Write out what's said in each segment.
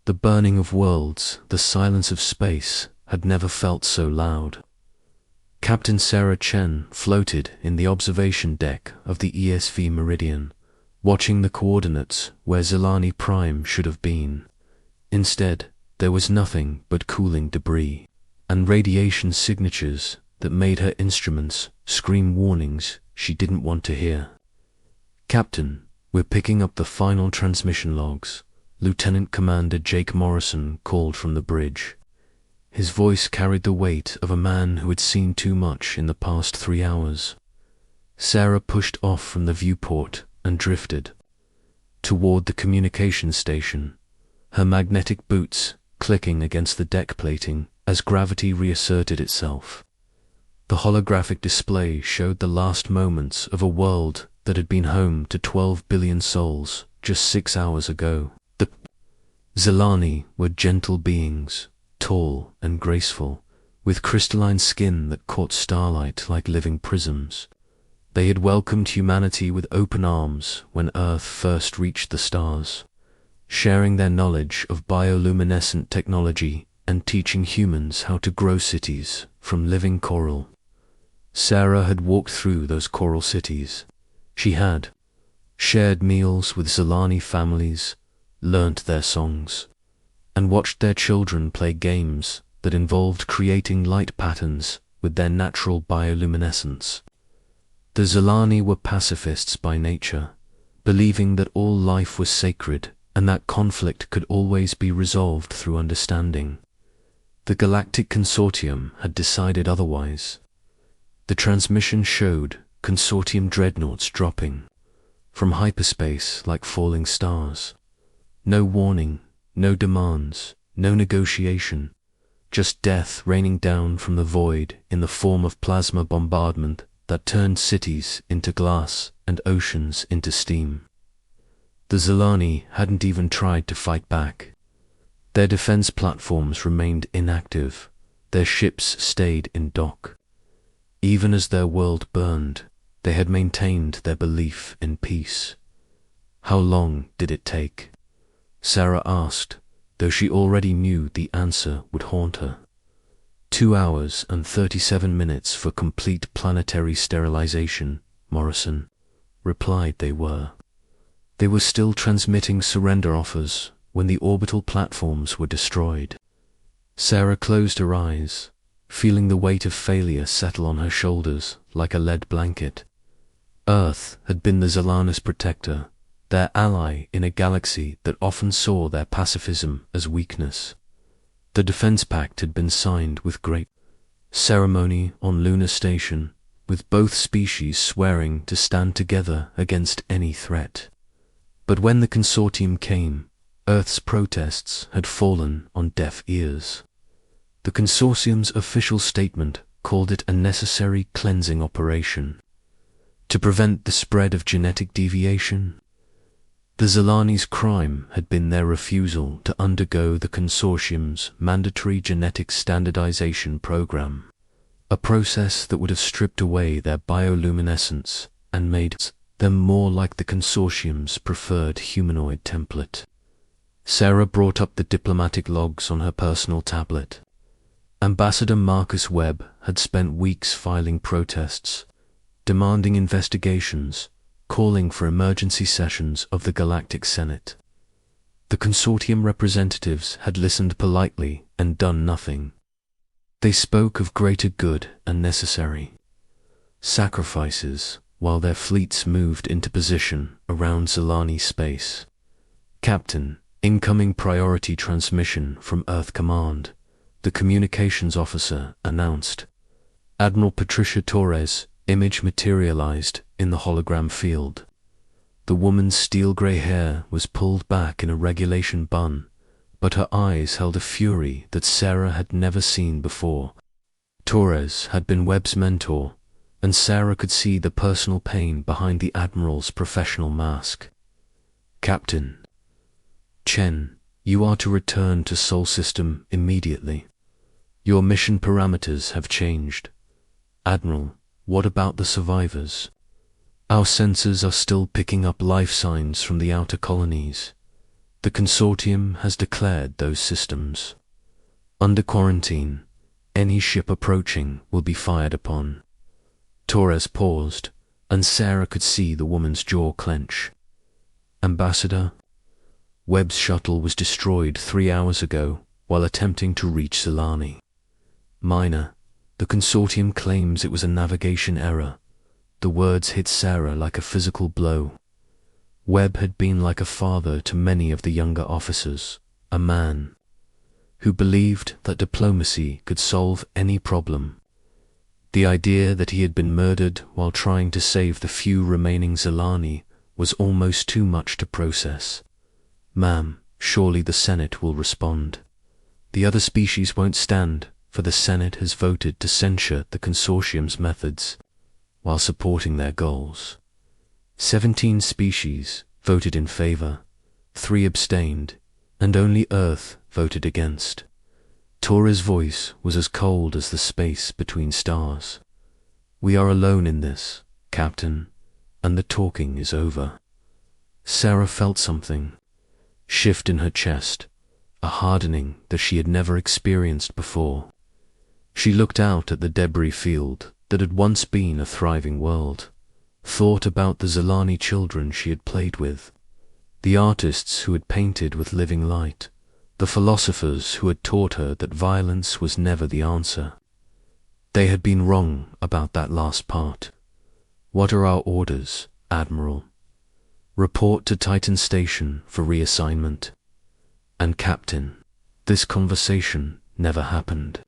The burning of worlds, the silence of space, had never felt so loud. Captain Sarah Chen floated in the observation deck of the ESV Meridian, watching the coordinates where Zelani Prime should have been. Instead, there was nothing but cooling debris and radiation signatures that made her instruments scream warnings she didn't want to hear. "Captain, we're picking up the final transmission logs," Lieutenant Commander Jake Morrison called from the bridge. His voice carried the weight of a man who had seen too much in the past 3 hours. Sarah pushed off from the viewport and drifted toward the communication station, her magnetic boots clicking against the deck plating as gravity reasserted itself. The holographic display showed the last moments of a world that had been home to 12 billion souls just 6 hours ago. The Zelani were gentle beings, tall and graceful, with crystalline skin that caught starlight like living prisms. They had welcomed humanity with open arms when Earth first reached the stars, sharing their knowledge of bioluminescent technology and teaching humans how to grow cities from living coral. Sarah had walked through those coral cities. She had shared meals with Zelani families, learnt their songs, and watched their children play games that involved creating light patterns with their natural bioluminescence. The Zelani were pacifists by nature, believing that all life was sacred and that conflict could always be resolved through understanding. The Galactic Consortium had decided otherwise. The transmission showed Consortium dreadnoughts dropping from hyperspace like falling stars. No warning, no demands, no negotiation, just death raining down from the void in the form of plasma bombardment that turned cities into glass and oceans into steam. The Zelani hadn't even tried to fight back. Their defense platforms remained inactive, their ships stayed in dock. Even as their world burned, they had maintained their belief in peace. How long did it take? Sarah asked, though she already knew the answer would haunt her. 2 hours and 37 minutes for complete planetary sterilization, Morrison replied they were. They were still transmitting surrender offers when the orbital platforms were destroyed. Sarah closed her eyes, feeling the weight of failure settle on her shoulders like a lead blanket. Earth had been the Zelana's protector, their ally in a galaxy that often saw their pacifism as weakness. The Defense Pact had been signed with great ceremony on Lunar Station, with both species swearing to stand together against any threat. But when the Consortium came, Earth's protests had fallen on deaf ears. The Consortium's official statement called it a necessary cleansing operation to prevent the spread of genetic deviation. The Zelani's crime had been their refusal to undergo the Consortium's mandatory genetic standardization program, a process that would have stripped away their bioluminescence and made them more like the Consortium's preferred humanoid template. Sarah brought up the diplomatic logs on her personal tablet. Ambassador Marcus Webb had spent weeks filing protests, demanding investigations, calling for emergency sessions of the Galactic Senate. The Consortium representatives had listened politely and done nothing. They spoke of greater good and necessary sacrifices while their fleets moved into position around Zelani space. "Captain, incoming priority transmission from Earth Command," the communications officer announced. Admiral Patricia Torres' image materialized in the hologram field. The woman's steel-gray hair was pulled back in a regulation bun, but her eyes held a fury that Sarah had never seen before. Torres had been Webb's mentor, and Sarah could see the personal pain behind the Admiral's professional mask. "Captain Chen, you are to return to Sol System immediately. Your mission parameters have changed. Admiral, what about the survivors? Our sensors are still picking up life signs from the outer colonies. The consortium has declared those systems under quarantine. Any ship approaching will be fired upon. Torres paused, and Sarah could see the woman's jaw clench. Ambassador, Webb's shuttle was destroyed 3 hours ago while attempting to reach Zilani. Minor, the consortium claims it was a navigation error. The words hit Sarah like a physical blow. Webb had been like a father to many of the younger officers, a man who believed that diplomacy could solve any problem. The idea that he had been murdered while trying to save the few remaining Zilani was almost too much to process. Ma'am, surely the Senate will respond. The other species won't stand, for the Senate has voted to censure the consortium's methods while supporting their goals. 17 species voted in favor, 3 abstained, and only Earth voted against. Torres' voice was as cold as the space between stars. We are alone in this, Captain, and the talking is over. Sarah felt something shift in her chest, a hardening that she had never experienced before. She looked out at the debris field that had once been a thriving world, thought about the Zilani children she had played with, the artists who had painted with living light, the philosophers who had taught her that violence was never the answer. They had been wrong about that last part. What are our orders, Admiral? Report to Titan Station for reassignment. And Captain, this conversation never happened.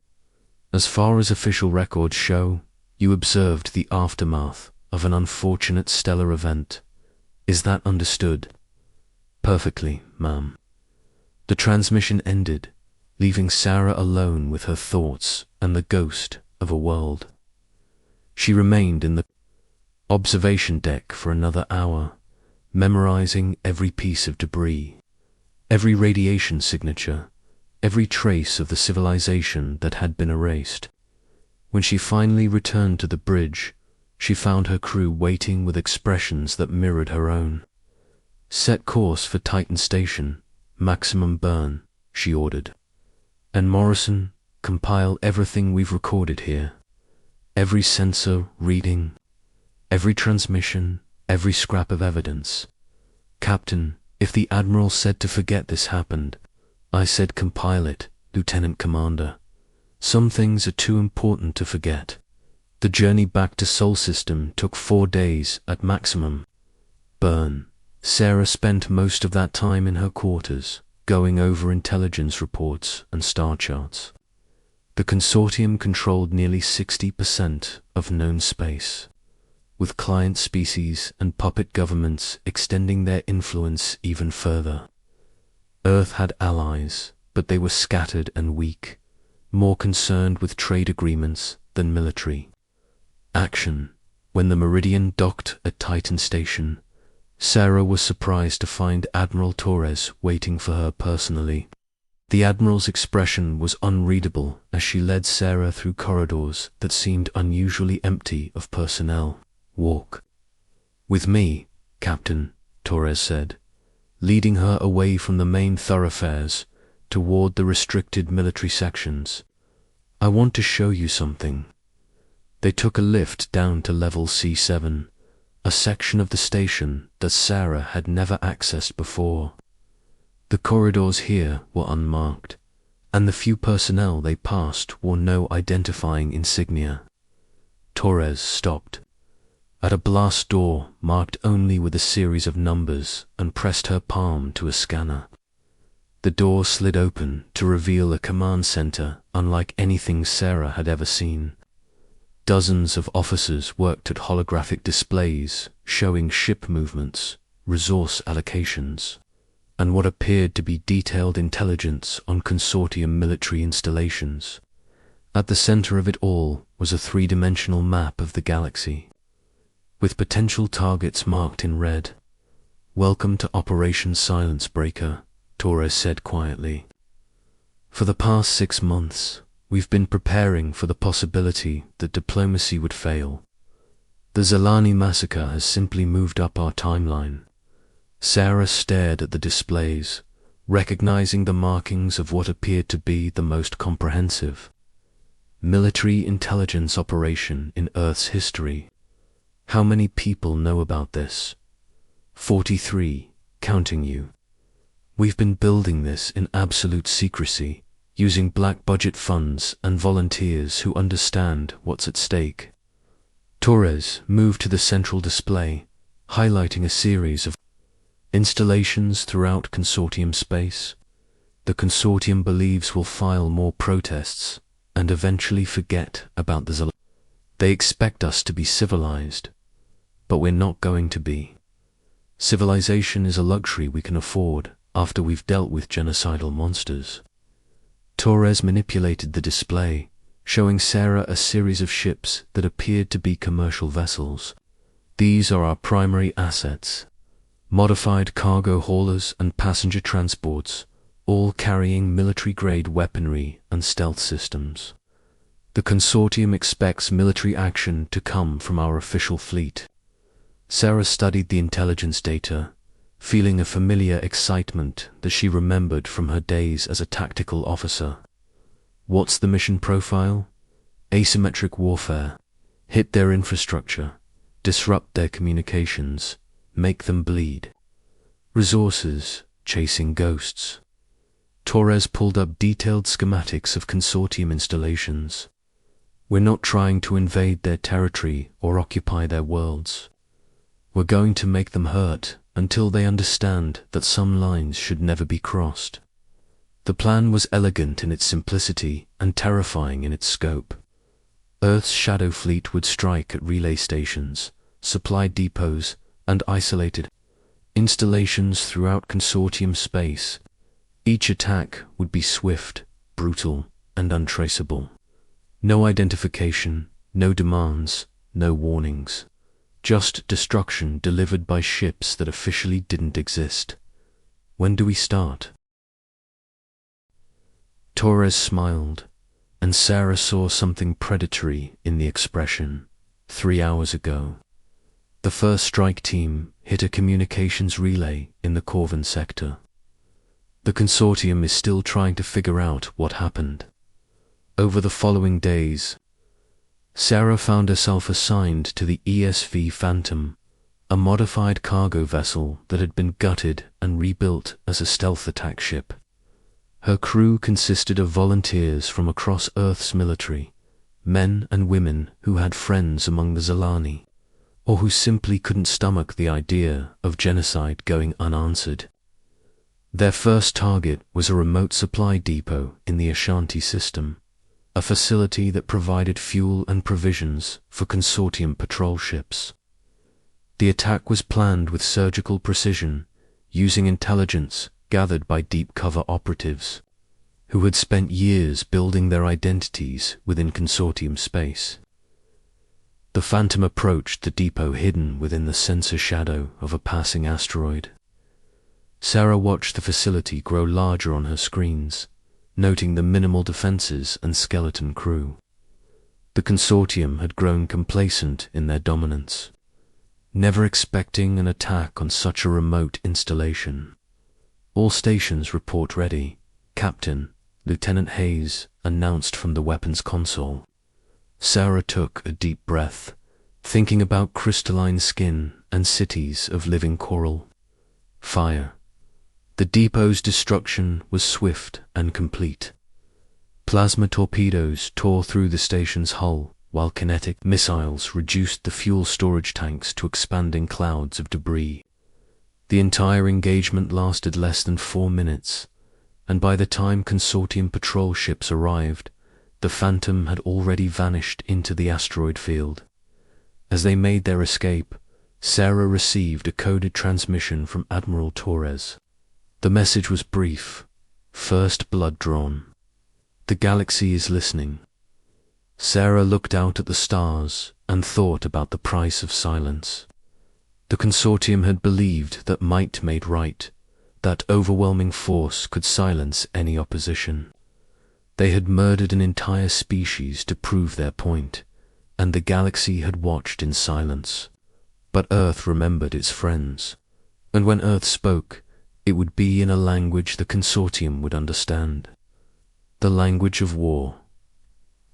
As far as official records show, you observed the aftermath of an unfortunate stellar event. Is that understood? Perfectly, ma'am. The transmission ended, leaving Sarah alone with her thoughts and the ghost of a world. She remained in the observation deck for another hour, memorizing every piece of debris, every radiation signature, every trace of the civilization that had been erased. When she finally returned to the bridge, she found her crew waiting with expressions that mirrored her own. Set course for Titan Station, maximum burn, she ordered. And Morrison, compile everything we've recorded here. Every sensor reading, every transmission, every scrap of evidence. Captain, if the Admiral said to forget this happened, I said compile it, Lieutenant Commander. Some things are too important to forget. The journey back to Sol System took 4 days at maximum burn. Sarah spent most of that time in her quarters, going over intelligence reports and star charts. The consortium controlled nearly 60% of known space, with client species and puppet governments extending their influence even further. Earth had allies, but they were scattered and weak, more concerned with trade agreements than military action. When the Meridian docked at Titan Station, Sarah was surprised to find Admiral Torres waiting for her personally. The Admiral's expression was unreadable as she led Sarah through corridors that seemed unusually empty of personnel. Walk with me, Captain, Torres said, leading her away from the main thoroughfares toward the restricted military sections. I want to show you something. They took a lift down to level C7, a section of the station that Sarah had never accessed before. The corridors here were unmarked, and the few personnel they passed wore no identifying insignia. Torres stopped at a blast door marked only with a series of numbers and pressed her palm to a scanner. The door slid open to reveal a command center unlike anything Sarah had ever seen. Dozens of officers worked at holographic displays showing ship movements, resource allocations, and what appeared to be detailed intelligence on consortium military installations. At the center of it all was a 3-dimensional map of the galaxy, with potential targets marked in red. Welcome to Operation Silence Breaker, Torres said quietly. For the past 6 months, we've been preparing for the possibility that diplomacy would fail. The Zilani massacre has simply moved up our timeline. Sarah stared at the displays, recognizing the markings of what appeared to be the most comprehensive military intelligence operation in Earth's history. How many people know about this? 43, counting you. We've been building this in absolute secrecy, using black budget funds and volunteers who understand what's at stake. Torres moved to the central display, highlighting a series of installations throughout Consortium space. The Consortium believes will file more protests and eventually forget about the Zal. They expect us to be civilized, but we're not going to be. Civilization is a luxury we can afford after we've dealt with genocidal monsters. Torres manipulated the display, showing Sarah a series of ships that appeared to be commercial vessels. These are our primary assets. Modified cargo haulers and passenger transports, all carrying military-grade weaponry and stealth systems. The Consortium expects military action to come from our official fleet. Sarah studied the intelligence data, feeling a familiar excitement that she remembered from her days as a tactical officer. What's the mission profile? Asymmetric warfare. Hit their infrastructure, disrupt their communications, make them bleed. Resources, chasing ghosts. Torres pulled up detailed schematics of Consortium installations. We're not trying to invade their territory or occupy their worlds. We're going to make them hurt until they understand that some lines should never be crossed. The plan was elegant in its simplicity and terrifying in its scope. Earth's shadow fleet would strike at relay stations, supply depots, and isolated installations throughout Consortium space. Each attack would be swift, brutal, and untraceable. No identification, no demands, no warnings. Just destruction delivered by ships that officially didn't exist. When do we start? Torres smiled, and Sarah saw something predatory in the expression. 3 hours ago, the first strike team hit a communications relay in the Corvin sector. The Consortium is still trying to figure out what happened. Over the following days, Sarah found herself assigned to the ESV Phantom, a modified cargo vessel that had been gutted and rebuilt as a stealth attack ship. Her crew consisted of volunteers from across Earth's military, men and women who had friends among the Zalani, or who simply couldn't stomach the idea of genocide going unanswered. Their first target was a remote supply depot in the Ashanti system, a facility that provided fuel and provisions for Consortium patrol ships. The attack was planned with surgical precision, using intelligence gathered by deep cover operatives, who had spent years building their identities within Consortium space. The Phantom approached the depot hidden within the sensor shadow of a passing asteroid. Sarah watched the facility grow larger on her screens, noting the minimal defenses and skeleton crew. The Consortium had grown complacent in their dominance, never expecting an attack on such a remote installation. All stations report ready, Captain, Lieutenant Hayes announced from the weapons console. Sarah took a deep breath, thinking about crystalline skin and cities of living coral. Fire. The depot's destruction was swift and complete. Plasma torpedoes tore through the station's hull, while kinetic missiles reduced the fuel storage tanks to expanding clouds of debris. The entire engagement lasted less than 4 minutes, and by the time Consortium patrol ships arrived, the Phantom had already vanished into the asteroid field. As they made their escape, Sarah received a coded transmission from Admiral Torres. The message was brief. First blood drawn. The galaxy is listening. Sarah looked out at the stars and thought about the price of silence. The Consortium had believed that might made right, that overwhelming force could silence any opposition. They had murdered an entire species to prove their point, and the galaxy had watched in silence. But Earth remembered its friends, and when Earth spoke, it would be in a language the Consortium would understand. The language of war.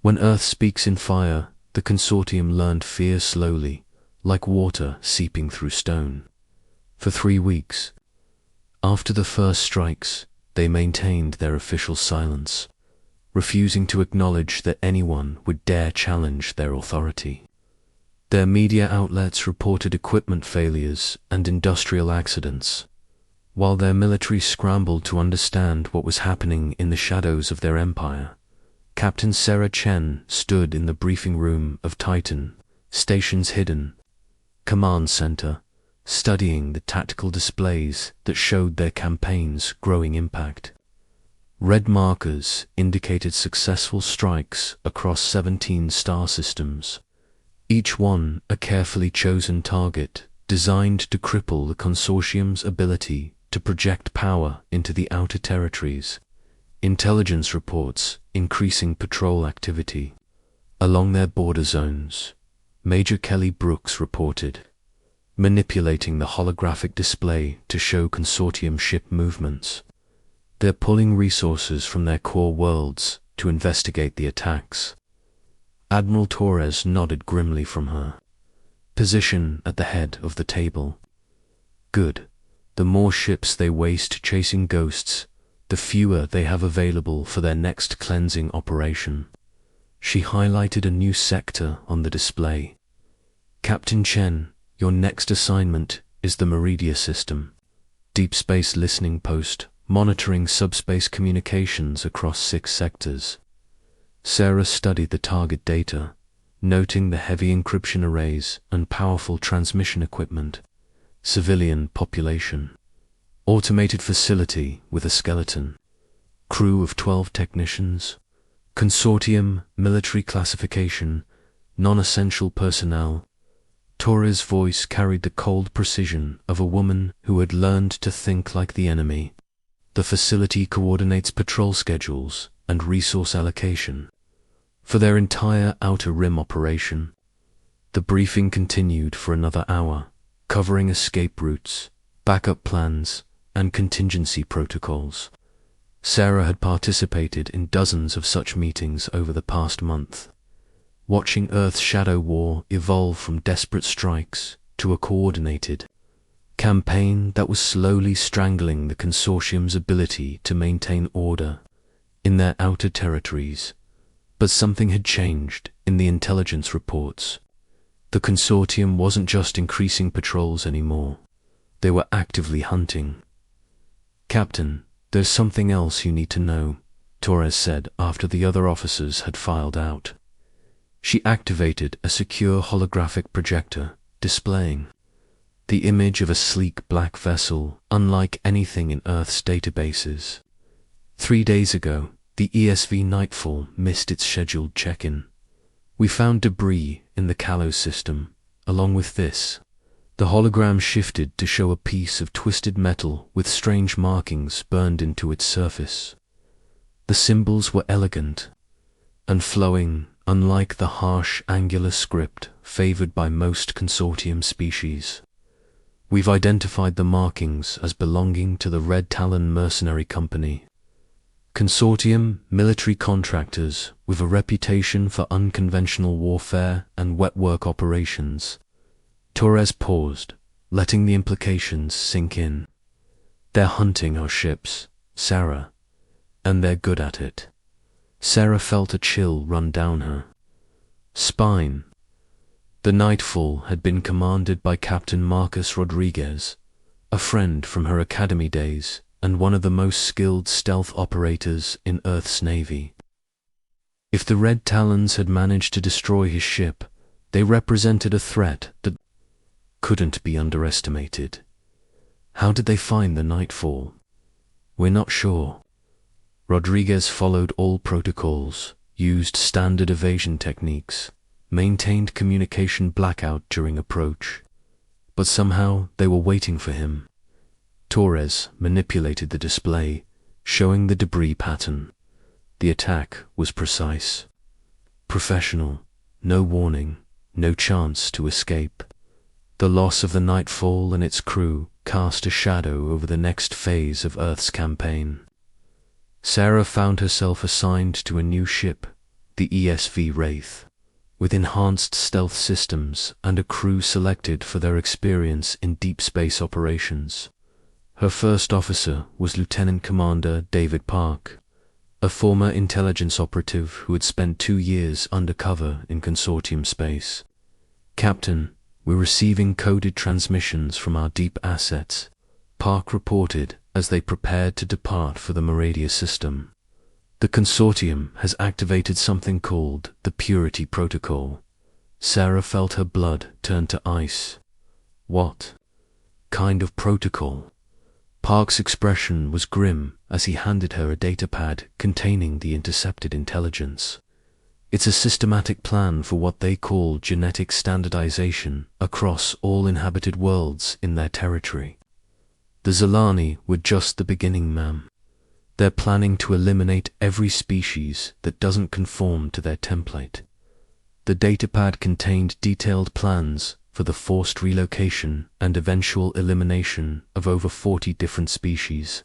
When Earth speaks in fire, the Consortium learned fear slowly, like water seeping through stone. For 3 weeks. After the first strikes, they maintained their official silence, refusing to acknowledge that anyone would dare challenge their authority. Their media outlets reported equipment failures and industrial accidents, while their military scrambled to understand what was happening in the shadows of their empire. Captain Sarah Chen stood in the briefing room of Titan, Station's hidden command center, studying the tactical displays that showed their campaign's growing impact. Red markers indicated successful strikes across 17 star systems, each one a carefully chosen target designed to cripple the Consortium's ability to project power into the outer territories. Intelligence reports increasing patrol activity along their border zones. Major Kelly Brooks reported, manipulating the holographic display to show Consortium ship movements. They're pulling resources from their core worlds to investigate the attacks. Admiral Torres nodded grimly from her position at the head of the table. Good. The more ships they waste chasing ghosts, the fewer they have available for their next cleansing operation. She highlighted a new sector on the display. Captain Chen, your next assignment is the Meridia system. Deep space listening post, monitoring subspace communications across 6 sectors. Sarah studied the target data, noting the heavy encryption arrays and powerful transmission equipment. Civilian population. Automated facility with a skeleton. Crew of 12 technicians. Consortium military classification. Non-essential personnel. Torres' voice carried the cold precision of a woman who had learned to think like the enemy. The facility coordinates patrol schedules and resource allocation for their entire Outer Rim operation. The briefing continued for another hour, covering escape routes, backup plans, and contingency protocols. Sarah had participated in dozens of such meetings over the past month, watching Earth's shadow war evolve from desperate strikes to a coordinated campaign that was slowly strangling the Consortium's ability to maintain order in their outer territories. But something had changed in the intelligence reports. The Consortium wasn't just increasing patrols anymore. They were actively hunting. Captain, there's something else you need to know, Torres said after the other officers had filed out. She activated a secure holographic projector, displaying the image of a sleek black vessel unlike anything in Earth's databases. 3 days ago, the ESV Nightfall missed its scheduled check-in. We found debris in the Kalos system. Along with this, the hologram shifted to show a piece of twisted metal with strange markings burned into its surface. The symbols were elegant and flowing, unlike the harsh angular script favored by most Consortium species. We've identified the markings as belonging to the Red Talon Mercenary Company. Consortium military contractors with a reputation for unconventional warfare and wet work operations. Torres paused, letting the implications sink in. They're hunting our ships, Sarah, and they're good at it. Sarah felt a chill run down her spine. The Nightfall had been commanded by Captain Marcus Rodriguez, a friend from her academy days and one of the most skilled stealth operators in Earth's Navy. If the Red Talons had managed to destroy his ship, they represented a threat that couldn't be underestimated. How did they find the Nightfall? We're not sure. Rodriguez followed all protocols, used standard evasion techniques, maintained communication blackout during approach. But somehow they were waiting for him. Torres manipulated the display, showing the debris pattern. The attack was precise, professional, no warning, no chance to escape. The loss of the Nightfall and its crew cast a shadow over the next phase of Earth's campaign. Sarah found herself assigned to a new ship, the ESV Wraith, with enhanced stealth systems and a crew selected for their experience in deep space operations. Her first officer was Lieutenant Commander David Park, a former intelligence operative who had spent 2 years undercover in Consortium space. "Captain, we're receiving coded transmissions from our deep assets," Park reported as they prepared to depart for the Meridia system. "The Consortium has activated something called the Purity Protocol." Sarah felt her blood turn to ice. What kind of protocol? Park's expression was grim as he handed her a datapad containing the intercepted intelligence. "It's a systematic plan for what they call genetic standardization across all inhabited worlds in their territory. The Zalani were just the beginning, ma'am. They're planning to eliminate every species that doesn't conform to their template." The datapad contained detailed plans for the forced relocation and eventual elimination of over 40 different species.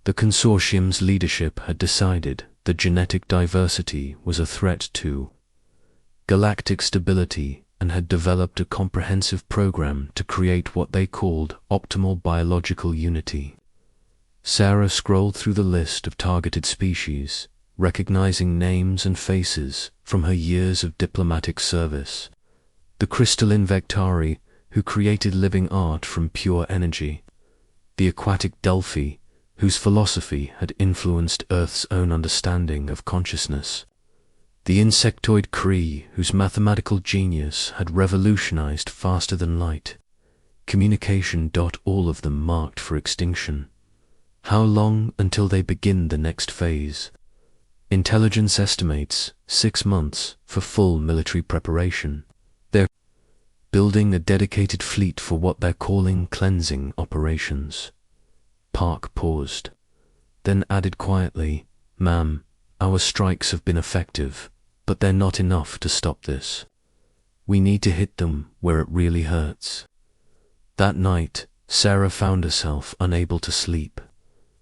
The Consortium's leadership had decided that genetic diversity was a threat to galactic stability and had developed a comprehensive program to create what they called optimal biological unity. Sarah scrolled through the list of targeted species, recognizing names and faces from her years of diplomatic service. The crystalline Vectari, who created living art from pure energy. The aquatic Delphi, whose philosophy had influenced Earth's own understanding of consciousness. The insectoid Kree, whose mathematical genius had revolutionized faster than light. Communication. All of them marked for extinction. How long until they begin the next phase? Intelligence estimates 6 months for full military preparation. They're building a dedicated fleet for what they're calling cleansing operations. Park paused, then added quietly, "Ma'am, our strikes have been effective, but they're not enough to stop this. We need to hit them where it really hurts." That night, Sarah found herself unable to sleep.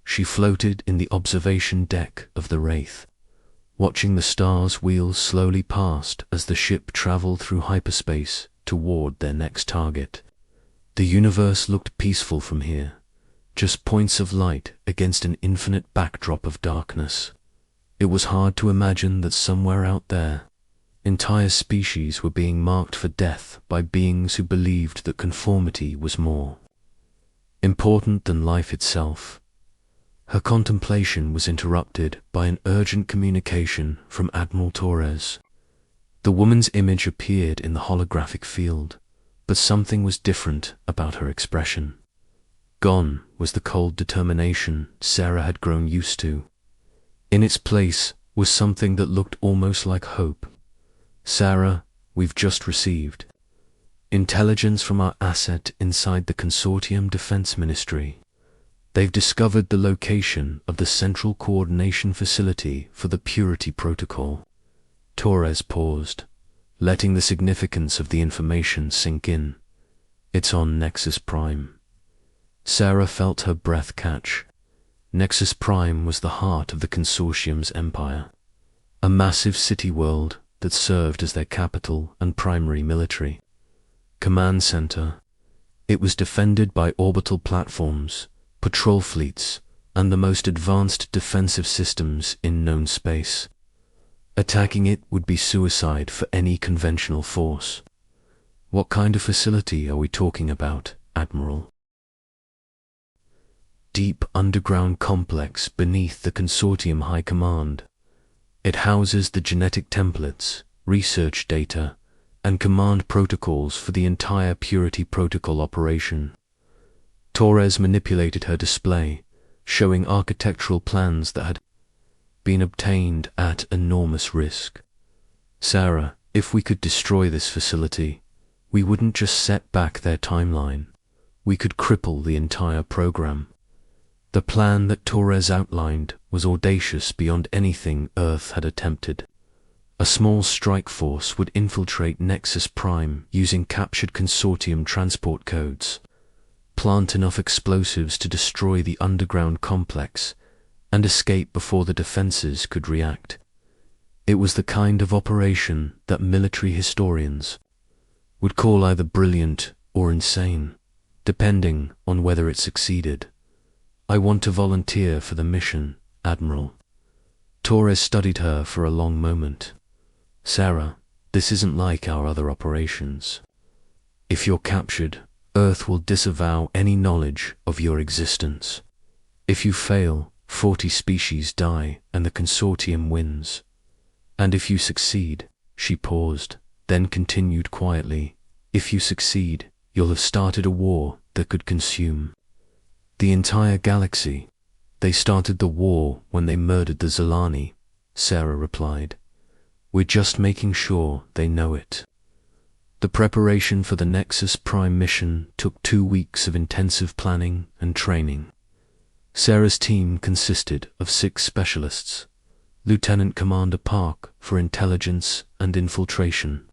She floated in the observation deck of the Wraith, watching the stars wheel slowly past as the ship traveled through hyperspace toward their next target. The universe looked peaceful from here, just points of light against an infinite backdrop of darkness. It was hard to imagine that somewhere out there, entire species were being marked for death by beings who believed that conformity was more important than life itself. Her contemplation was interrupted by an urgent communication from Admiral Torres. The woman's image appeared in the holographic field, but something was different about her expression. Gone was the cold determination Sarah had grown used to. In its place was something that looked almost like hope. "Sarah, we've just received intelligence from our asset inside the Consortium Defense Ministry. They've discovered the location of the Central Coordination Facility for the Purity Protocol." Torres paused, letting the significance of the information sink in. "It's on Nexus Prime." Sarah felt her breath catch. Nexus Prime was the heart of the Consortium's empire, a massive city world that served as their capital and primary military command center. It was defended by orbital platforms, patrol fleets, and the most advanced defensive systems in known space. Attacking it would be suicide for any conventional force. "What kind of facility are we talking about, Admiral?" "Deep underground complex beneath the Consortium High Command. It houses the genetic templates, research data, and command protocols for the entire Purity Protocol operation." Torres manipulated her display, showing architectural plans that had been obtained at enormous risk. "Sarah, if we could destroy this facility, we wouldn't just set back their timeline. We could cripple the entire program." The plan that Torres outlined was audacious beyond anything Earth had attempted. A small strike force would infiltrate Nexus Prime using captured consortium transport codes, plant enough explosives to destroy the underground complex, and escape before the defenses could react. It was the kind of operation that military historians would call either brilliant or insane, depending on whether it succeeded. "I want to volunteer for the mission, Admiral." Torres studied her for a long moment. "Sarah, this isn't like our other operations. If you're captured, Earth will disavow any knowledge of your existence. If you fail, 40 species die and the consortium wins. And if you succeed," she paused, then continued quietly, "if you succeed, you'll have started a war that could consume the entire galaxy." "They started the war when they murdered the Zilani," Sarah replied. "We're just making sure they know it." The preparation for the Nexus Prime mission took 2 weeks of intensive planning and training. Sarah's team consisted of 6 specialists: Lieutenant Commander Park for intelligence and infiltration,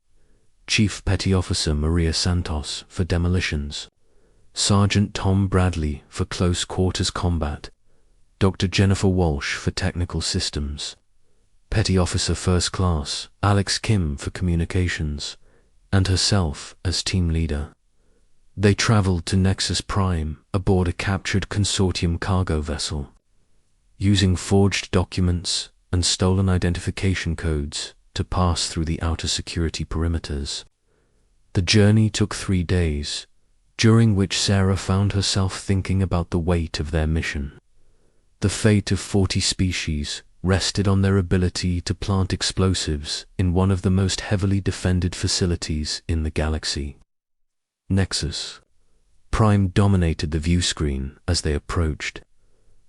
Chief Petty Officer Maria Santos for demolitions, Sergeant Tom Bradley for close quarters combat, Dr. Jennifer Walsh for technical systems, Petty Officer First Class Alex Kim for communications, and herself as team leader. They traveled to Nexus Prime aboard a captured consortium cargo vessel, using forged documents and stolen identification codes to pass through the outer security perimeters. The journey took 3 days, during which Sarah found herself thinking about the weight of their mission. The fate of 40 species rested on their ability to plant explosives in one of the most heavily defended facilities in the galaxy. Nexus Prime dominated the view screen as they approached,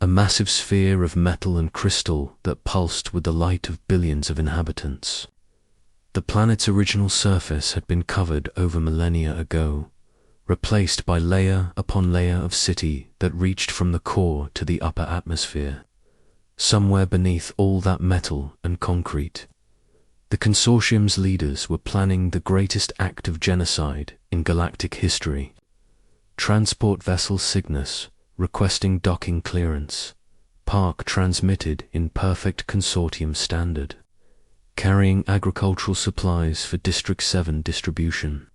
a massive sphere of metal and crystal that pulsed with the light of billions of inhabitants. The planet's original surface had been covered over millennia ago, replaced by layer upon layer of city that reached from the core to the upper atmosphere. Somewhere beneath all that metal and concrete, the consortium's leaders were planning the greatest act of genocide in galactic history. Transport vessel Cygnus requesting docking clearance. Park transmitted in perfect consortium standard, carrying agricultural supplies for District 7 distribution.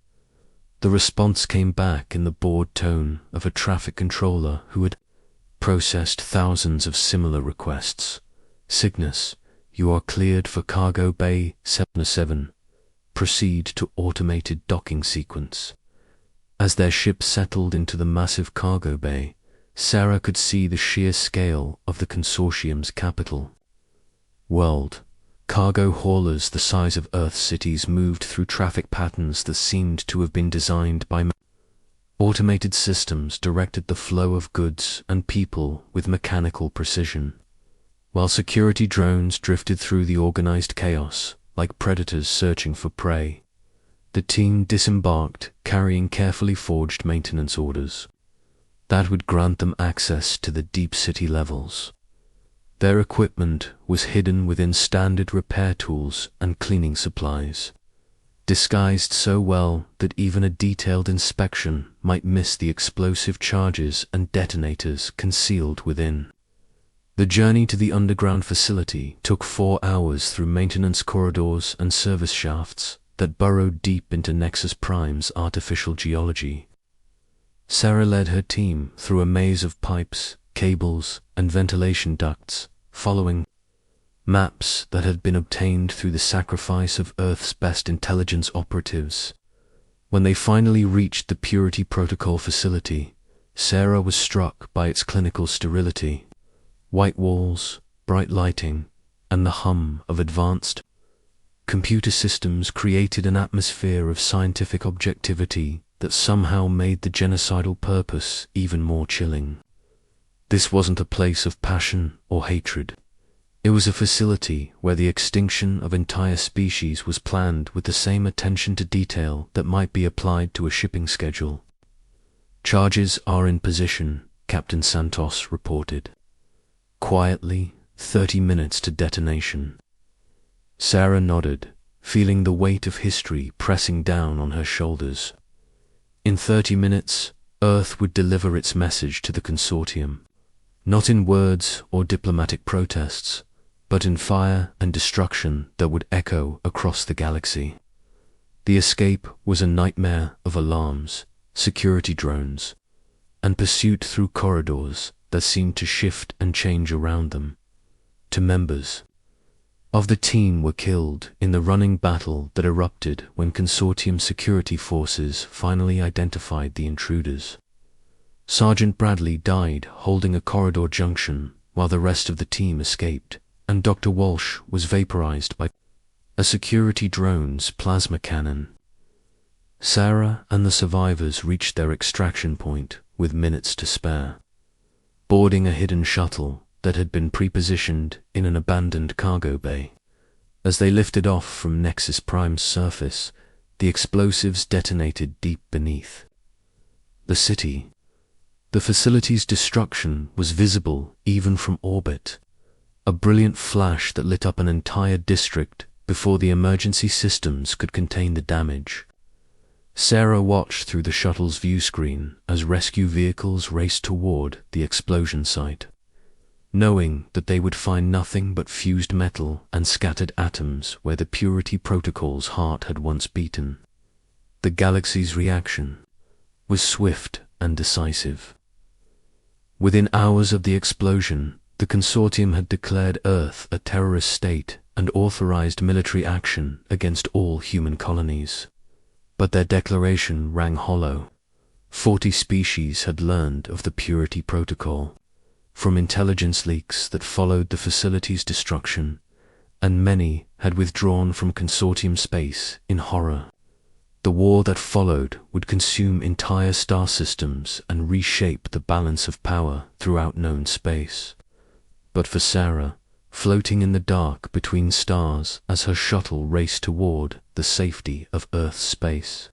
The response came back in the bored tone of a traffic controller who had processed thousands of similar requests. "Cygnus, you are cleared for Cargo Bay 707. Proceed to automated docking sequence." As their ship settled into the massive cargo bay, Sarah could see the sheer scale of the consortium's capital. World. Cargo haulers the size of Earth cities moved through traffic patterns that seemed to have been designed by automated systems directed the flow of goods and people with mechanical precision, while security drones drifted through the organized chaos like predators searching for prey. The team disembarked carrying carefully forged maintenance orders that would grant them access to the deep city levels. Their equipment was hidden within standard repair tools and cleaning supplies, disguised so well that even a detailed inspection might miss the explosive charges and detonators concealed within. The journey to the underground facility took 4 hours through maintenance corridors and service shafts that burrowed deep into Nexus Prime's artificial geology. Sarah led her team through a maze of pipes, cables, and ventilation ducts, following maps that had been obtained through the sacrifice of Earth's best intelligence operatives. When they finally reached the Purity Protocol facility, Sarah was struck by its clinical sterility. White walls, bright lighting, and the hum of advanced computer systems created an atmosphere of scientific objectivity that somehow made the genocidal purpose even more chilling. This wasn't a place of passion or hatred. It was a facility where the extinction of entire species was planned with the same attention to detail that might be applied to a shipping schedule. "Charges are in position," Captain Santos reported. Quietly, 30 minutes to detonation. Sarah nodded, feeling the weight of history pressing down on her shoulders. In 30 minutes, Earth would deliver its message to the consortium, not in words or diplomatic protests, but in fire and destruction that would echo across the galaxy. The escape was a nightmare of alarms, security drones, and pursuit through corridors that seemed to shift and change around them. Two members of the team were killed in the running battle that erupted when consortium security forces finally identified the intruders. Sergeant Bradley died holding a corridor junction while the rest of the team escaped, and Dr. Walsh was vaporized by a security drone's plasma cannon. Sarah and the survivors reached their extraction point with minutes to spare. Boarding a hidden shuttle that had been pre-positioned in an abandoned cargo bay. As they lifted off from Nexus Prime's surface, the explosives detonated deep beneath the city. The facility's destruction was visible even from orbit, a brilliant flash that lit up an entire district before the emergency systems could contain the damage. Sarah watched through the shuttle's view screen as rescue vehicles raced toward the explosion site, knowing that they would find nothing but fused metal and scattered atoms where the purity protocol's heart had once beaten. The galaxy's reaction was swift and decisive. Within hours of the explosion, the consortium had declared Earth a terrorist state and authorized military action against all human colonies. But their declaration rang hollow. 40 species had learned of the purity protocol from intelligence leaks that followed the facility's destruction, and many had withdrawn from consortium space in horror. The war that followed would consume entire star systems and reshape the balance of power throughout known space. But for Sarah, floating in the dark between stars as her shuttle raced toward the safety of Earth's space,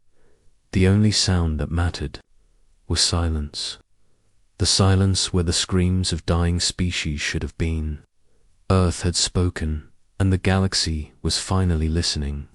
the only sound that mattered was silence. The silence where the screams of dying species should have been. Earth had spoken, and the galaxy was finally listening.